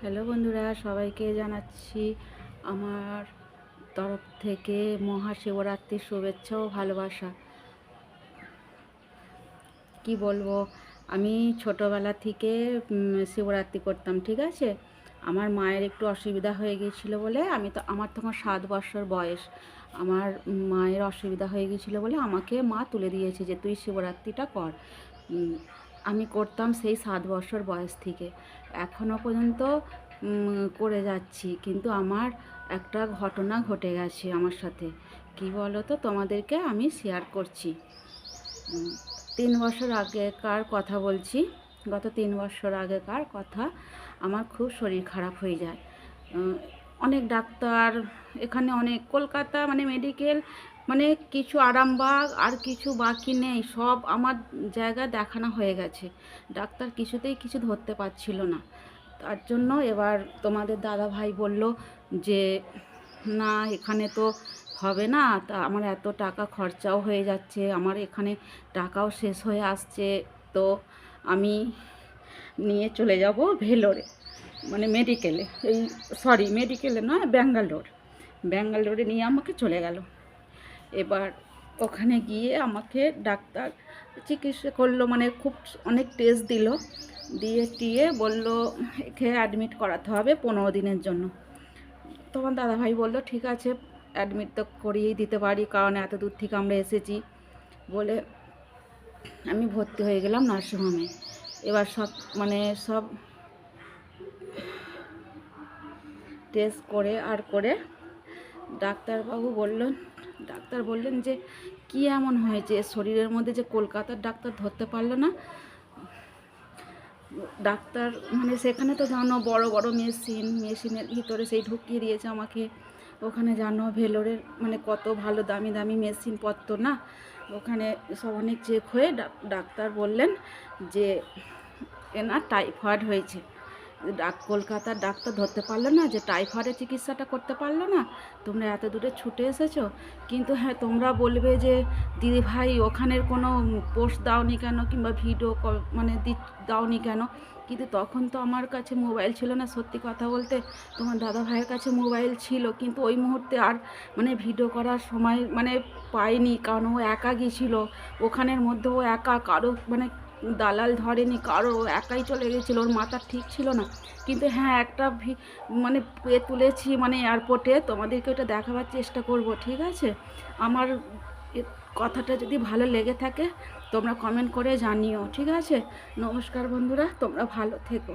Hello বন্ধুরা, সবাইকে জানাচ্ছি আমার তরফ থেকে মহাশিবরাত্রির শুভেচ্ছা ও ভালোবাসা। কি বলবো, আমি ছোটোবেলা থেকে শিবরাত্রি করতাম, ঠিক আছে। আমার মায়ের একটু অসুবিধা হয়ে গিয়েছিল বলে আমার তখন 7 বছর বয়স। আমার মায়ের অসুবিধা হয়ে গিয়েছিলো বলে আমাকে মা তুলে দিয়েছে যে তুই শিবরাত্রিটা কর। আমি করতাম সেই 7 বছর বয়স থেকে এখনও পর্যন্ত করে যাচ্ছি। কিন্তু আমার একটা ঘটনা ঘটে গেছে আমার সাথে, কি বলো তো, তোমাদেরকে আমি শেয়ার করছি। 3 বছর আগেকার কথা বলছি, গত 3 বছর আগেকার কথা। আমার খুব শরীর খারাপ হয়ে যায়। অনেক ডাক্তার এখানে, অনেক কলকাতা মানে মেডিকেল, মানে কিছু আরামবাগ আর কিছু বাকি নেই, সব আমার জায়গায় দেখানো হয়ে গেছে। ডাক্তার কিছুতেই কিছু ধরতে পারছিল না। তার জন্য এবার তোমাদের দাদা ভাই বলল যে না, এখানে তো হবে না। তা আমার এত টাকা খরচাও হয়ে যাচ্ছে, আমার এখানে টাকাও শেষ হয়ে আসছে। তো আমি নিয়ে চলে যাব ভেলোরে, মানে মেডিকেলে, এই সরি মেডিকেলে নয়, ব্যাঙ্গালোরে নিয়ে আমাকে চলে গেল। এবার ওখানে গিয়ে আমাকে ডাক্তার চিকিৎসা করলো, মানে খুব অনেক টেস্ট দিল, দিয়ে বলল একে অ্যাডমিট করাতে হবে 15 দিনের জন্য। তখন দাদাভাই বললো ঠিক আছে, অ্যাডমিট তো করিয়েই দিতে পারি, কারণ এত দূর থেকে আমরা এসেছি বলে। আমি ভর্তি হয়ে গেলাম নার্সিংহোমে। এবার সব টেস্ট করে ডাক্তার বললেন যে কি এমন হয়েছে শরীরের মধ্যে যে কলকাতার ডাক্তার ধরতে পারলো না। ডাক্তার মানে সেখানে তো জানো বড় বড় মেশিনের ভিতরে সেই ঢুকিয়ে দিয়েছে আমাকে। ওখানে জানো ভেলোরের মানে কত ভালো দামি দামি মেশিনপত্র না, ওখানে সব অনেক চেক হয়ে ডাক্তার বললেন যে এনার টাইফয়েড হয়েছে। কলকাতার ডাক্তার ধরতে পারলো না যে টাইফয়েডের চিকিৎসাটা করতে পারলো না। তোমরা এত দূরে ছুটে এসেছো, কিন্তু হ্যাঁ তোমরা বলবে যে দিদি ভাই ওখানের কোনো পোস্ট দাওনি কেন, কিংবা ভিডিও মানে দাওনি কেন। কিন্তু তখন তো আমার কাছে মোবাইল ছিল না, সত্যি কথা বলতে। তোমার দাদা ভাইয়ের কাছে মোবাইল ছিল, কিন্তু ওই মুহূর্তে আর মানে ভিডিও করার সময় মানে পাইনি, কারণ ও একা গিয়েছিল ওখানের মধ্যে। ও একা, কারো মানে দালাল ধরেনি, কারো একাই চলে গেছিলো, ওর মাথা ঠিক ছিল না। কিন্তু হ্যাঁ একটা মানে তুলেছি মানে এয়ারপোর্টে, তোমাদেরকে ওটা দেখাবার চেষ্টা করব, ঠিক আছে। আমার কথাটা যদি ভালো লেগে থাকে তোমরা কমেন্ট করে জানিও, ঠিক আছে। নমস্কার বন্ধুরা, তোমরা ভালো থেকো।